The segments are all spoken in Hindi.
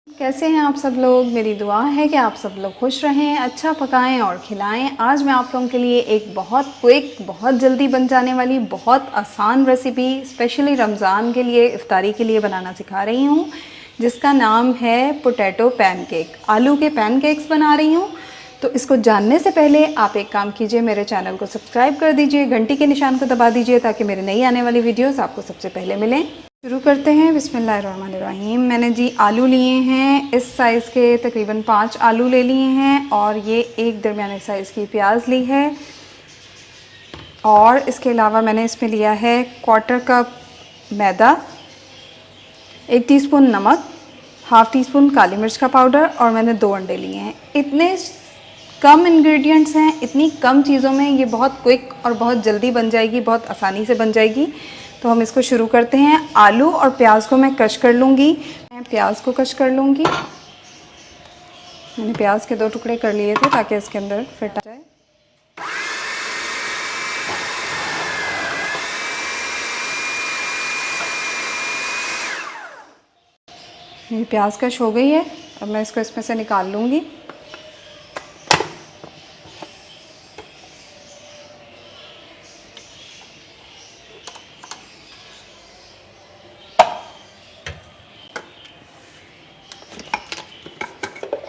कैसे हैं आप सब लोग। मेरी दुआ है कि आप सब लोग खुश रहें, अच्छा पकाएं और खिलाएं। आज मैं आप लोगों के लिए एक बहुत क्विक, बहुत जल्दी बन जाने वाली, बहुत आसान रेसिपी स्पेशली रमज़ान के लिए, इफ्तारी के लिए बनाना सिखा रही हूँ, जिसका नाम है पोटैटो पैनकेक। आलू के पैनकेक्स बना रही हूँ। तो इसको जानने से पहले आप एक काम कीजिए, मेरे चैनल को सब्सक्राइब कर दीजिए, घंटी के निशान को दबा दीजिए ताकि मेरे नई आने वाली वीडियोस आपको सबसे पहले मिलें। शुरू करते हैं। बिस्मिल्लाहिर्रहमानिर्रहीम। मैंने जी आलू लिए हैं, इस साइज़ के तकरीबन 5 आलू ले लिए हैं और ये एक दरमियाने साइज़ की प्याज ली है। और इसके अलावा मैंने इसमें लिया है 1/4 कप मैदा, 1 टीस्पून नमक, हाफ़ टी स्पून काली मिर्च का पाउडर और मैंने 2 अंडे लिए हैं। इतने कम इंग्रेडिएंट्स हैं, इतनी कम चीज़ों में ये बहुत क्विक और बहुत जल्दी बन जाएगी, बहुत आसानी से बन जाएगी। तो हम इसको शुरू करते हैं। आलू और प्याज को मैं क्रश कर लूँगी। मैं प्याज को क्रश कर लूँगी। मैंने प्याज के 2 टुकड़े कर लिए थे ताकि इसके अंदर फिट आ जाए। मेरी प्याज क्रश हो गई है। अब मैं इसको इसमें से निकाल लूँगी।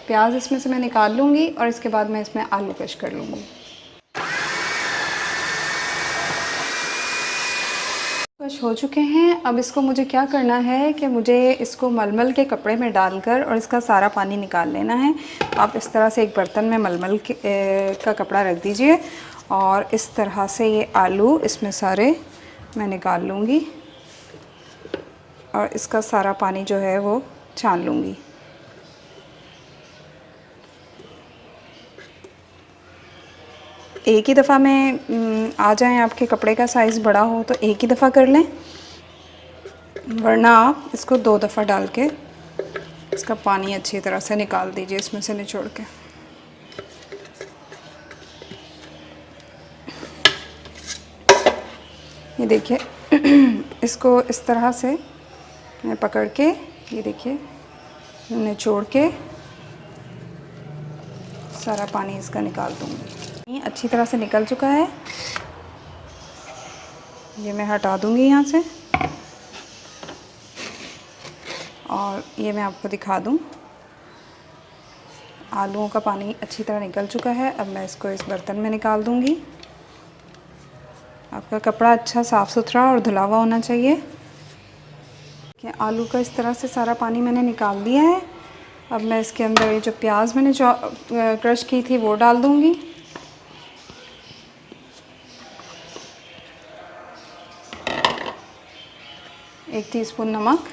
प्याज इसमें से मैं निकाल लूँगी और इसके बाद मैं इसमें आलू क्रश कर लूँगी। क्रश हो चुके हैं। अब इसको मुझे क्या करना है कि मुझे इसको मलमल के कपड़े में डालकर और इसका सारा पानी निकाल लेना है। आप इस तरह से एक बर्तन में मलमल का कपड़ा रख दीजिए और इस तरह से ये आलू इसमें सारे मैं निकाल लूँगी और इसका सारा पानी जो है वो छान लूँगी। एक ही दफ़ा में आ जाए, आपके कपड़े का साइज़ बड़ा हो तो एक ही दफ़ा कर लें, वरना आप इसको 2 दफ़ा डाल के इसका पानी अच्छी तरह से निकाल दीजिए इसमें से निचोड़ के। ये देखिए इसको इस तरह से मैं पकड़ के, ये देखिए निचोड़ के सारा पानी इसका निकाल दूँगी। अच्छी तरह से निकल चुका है। ये मैं हटा दूँगी यहाँ से और ये मैं आपको दिखा दूँ, आलूओं का पानी अच्छी तरह निकल चुका है। अब मैं इसको इस बर्तन में निकाल दूँगी। आपका कपड़ा अच्छा साफ़ सुथरा और धुला हुआ होना चाहिए। कि आलू का इस तरह से सारा पानी मैंने निकाल दिया है। अब मैं इसके अंदर ये जो प्याज मैंने क्रश की थी वो डाल दूँगी। एक टीस्पून नमक,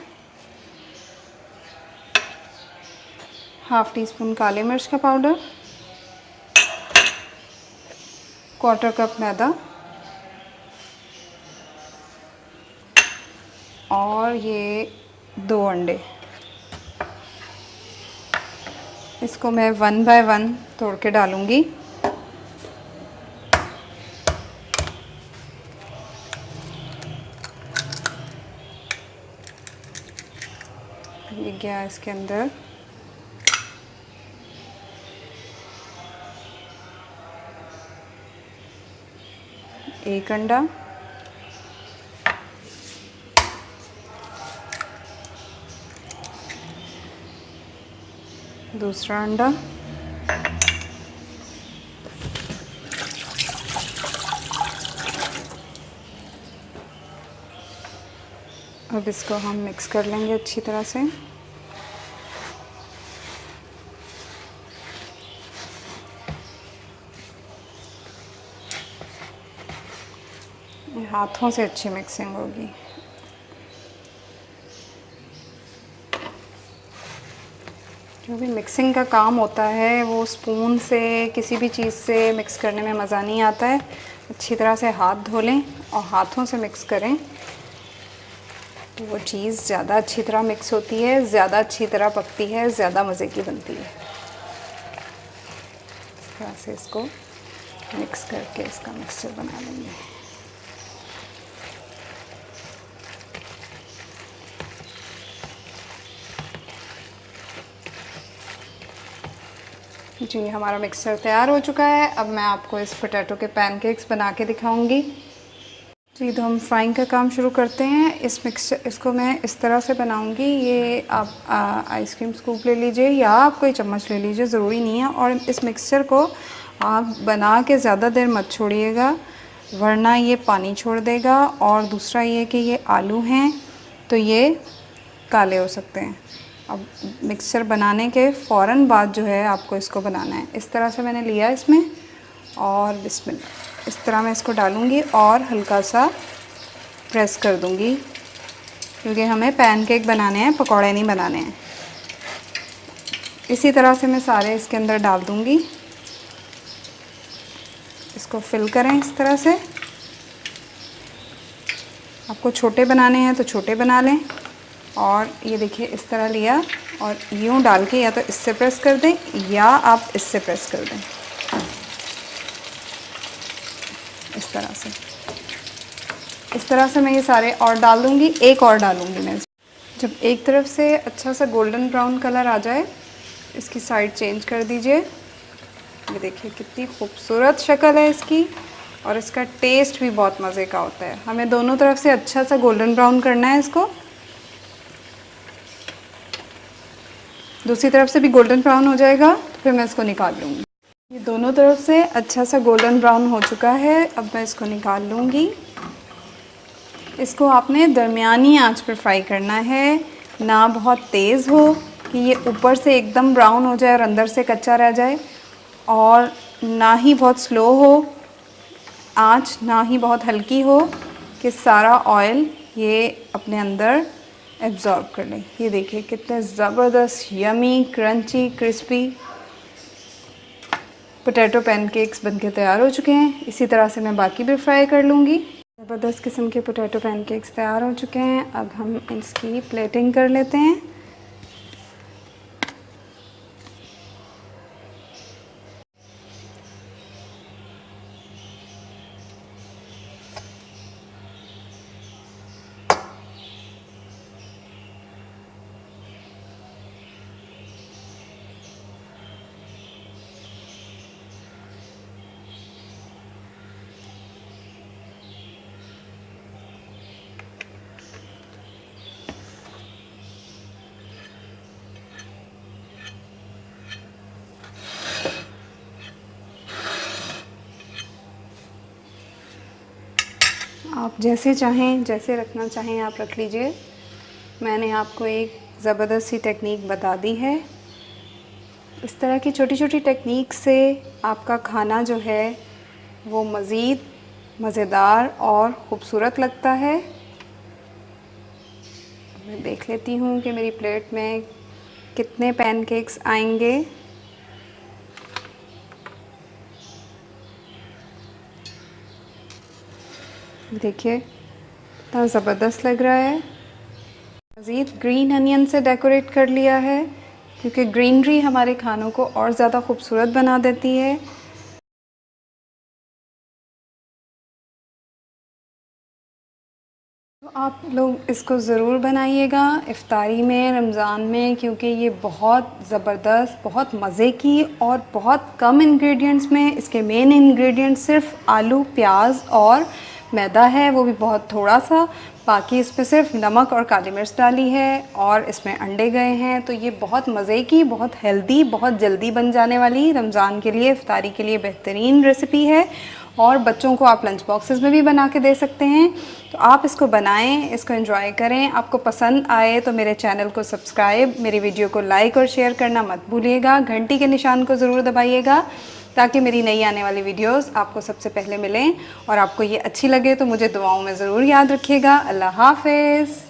हाफ़ टी स्पून काली मिर्च का पाउडर, 1/4 कप मैदा और ये 2 अंडे। इसको मैं 1 बाय 1 तोड़ के डालूँगी। ये गया इसके अंदर एक अंडा, दूसरा अंडा, अब इसको हम मिक्स कर लेंगे अच्छी तरह से। हाथों से अच्छी मिक्सिंग होगी। जो भी मिक्सिंग का काम होता है वो स्पून से, किसी भी चीज़ से मिक्स करने में मज़ा नहीं आता है। अच्छी तरह से हाथ धो लें और हाथों से मिक्स करें तो वो चीज़ ज़्यादा अच्छी तरह मिक्स होती है, ज़्यादा अच्छी तरह पकती है, ज़्यादा मज़े की बनती है। इस तरह से इसको मिक्स करके इसका मिक्सचर बना लेंगे। जी, हमारा मिक्सचर तैयार हो चुका है। अब मैं आपको इस पोटैटो के पैनकेक्स बना के दिखाऊंगी। जी, तो हम फ्राइंग का काम शुरू करते हैं। इसको मैं इस तरह से बनाऊंगी। ये आप आइसक्रीम स्कूप ले लीजिए या आप कोई चम्मच ले लीजिए, ज़रूरी नहीं है। और इस मिक्सचर को आप बना के ज़्यादा देर मत छोड़िएगा, वरना ये पानी छोड़ देगा। और दूसरा ये कि ये आलू हैं तो ये काले हो सकते हैं। अब मिक्सचर बनाने के फ़ौरन बाद जो है आपको इसको बनाना है। इस तरह से मैंने लिया इसमें, और बिस्मिल्लाह, इस तरह मैं इसको डालूँगी और हल्का सा प्रेस कर दूँगी, क्योंकि हमें पैनकेक बनाने हैं, पकौड़े नहीं बनाने हैं। इसी तरह से मैं सारे इसके अंदर डाल दूँगी। इसको फिल करें इस तरह से। आपको छोटे बनाने हैं तो छोटे बना लें। और ये देखिए इस तरह लिया और यूँ डाल के या तो इससे प्रेस कर दें या आप इससे प्रेस कर दें, इस तरह से। इस तरह से मैं ये सारे और डाल दूँगी। एक और डालूँगी मैं। जब एक तरफ से अच्छा सा गोल्डन ब्राउन कलर आ जाए, इसकी साइड चेंज कर दीजिए। ये देखिए कितनी खूबसूरत शक्ल है इसकी, और इसका टेस्ट भी बहुत मज़े का होता है। हमें दोनों तरफ से अच्छा सा गोल्डन ब्राउन करना है इसको। दूसरी तरफ से भी गोल्डन ब्राउन हो जाएगा तो फिर मैं इसको निकाल लूँगी। ये दोनों तरफ से अच्छा सा गोल्डन ब्राउन हो चुका है। अब मैं इसको निकाल लूँगी। इसको आपने दरमियानी आंच पर फ्राई करना है, ना बहुत तेज़ हो कि ये ऊपर से एकदम ब्राउन हो जाए और अंदर से कच्चा रह जाए, और ना ही बहुत स्लो हो आंच, ना ही बहुत हल्की हो कि सारा ऑयल ये अपने अंदर एब्ज़ॉर्ब कर लें। ये देखिए कितने ज़बरदस्त yummy crunchy crispy potato pancakes बनके तैयार हो चुके हैं। इसी तरह से मैं बाकी भी फ्राई कर लूँगी। ज़बरदस्त किस्म के पोटैटो पैनकेक्स तैयार हो चुके हैं। अब हम इसकी प्लेटिंग कर लेते हैं। आप जैसे चाहें, जैसे रखना चाहें आप रख लीजिए। मैंने आपको एक ज़बरदस्त सी टेक्निक बता दी है। इस तरह की छोटी छोटी टेक्निक से आपका खाना जो है वो मज़ीद मज़ेदार और ख़ूबसूरत लगता है। मैं देख लेती हूँ कि मेरी प्लेट में कितने पैनकेक्स आएंगे। देखिए इतना ज़बरदस्त लग रहा है। मज़ीद ग्रीन अनियन से डेकोरेट कर लिया है, क्योंकि ग्रीनरी हमारे खानों को और ज़्यादा खूबसूरत बना देती है। तो आप लोग इसको ज़रूर बनाइएगा इफ़्तारी में, रमज़ान में, क्योंकि ये बहुत ज़बरदस्त, बहुत मज़े की और बहुत कम इंग्रेडिएंट्स में, इसके मेन इंग्रेडिएंट्स सिर्फ आलू, प्याज और मैदा है, वो भी बहुत थोड़ा सा। बाकी इस पर सिर्फ नमक और काली मिर्च डाली है और इसमें अंडे गए हैं। तो ये बहुत मज़े की, बहुत हेल्दी, बहुत जल्दी बन जाने वाली रमज़ान के लिए, इफ़्तारी के लिए बेहतरीन रेसिपी है। और बच्चों को आप लंच बॉक्सेस में भी बना के दे सकते हैं। तो आप इसको बनाएं, इसको एंजॉय करें। आपको पसंद आए तो मेरे चैनल को सब्सक्राइब, मेरी वीडियो को लाइक और शेयर करना मत भूलिएगा। घंटी के निशान को ज़रूर दबाइएगा ताकि मेरी नई आने वाली वीडियोस आपको सबसे पहले मिलें। और आपको ये अच्छी लगे तो मुझे दुआओं में ज़रूर याद रखिएगा। अल्लाह हाफ़िज़।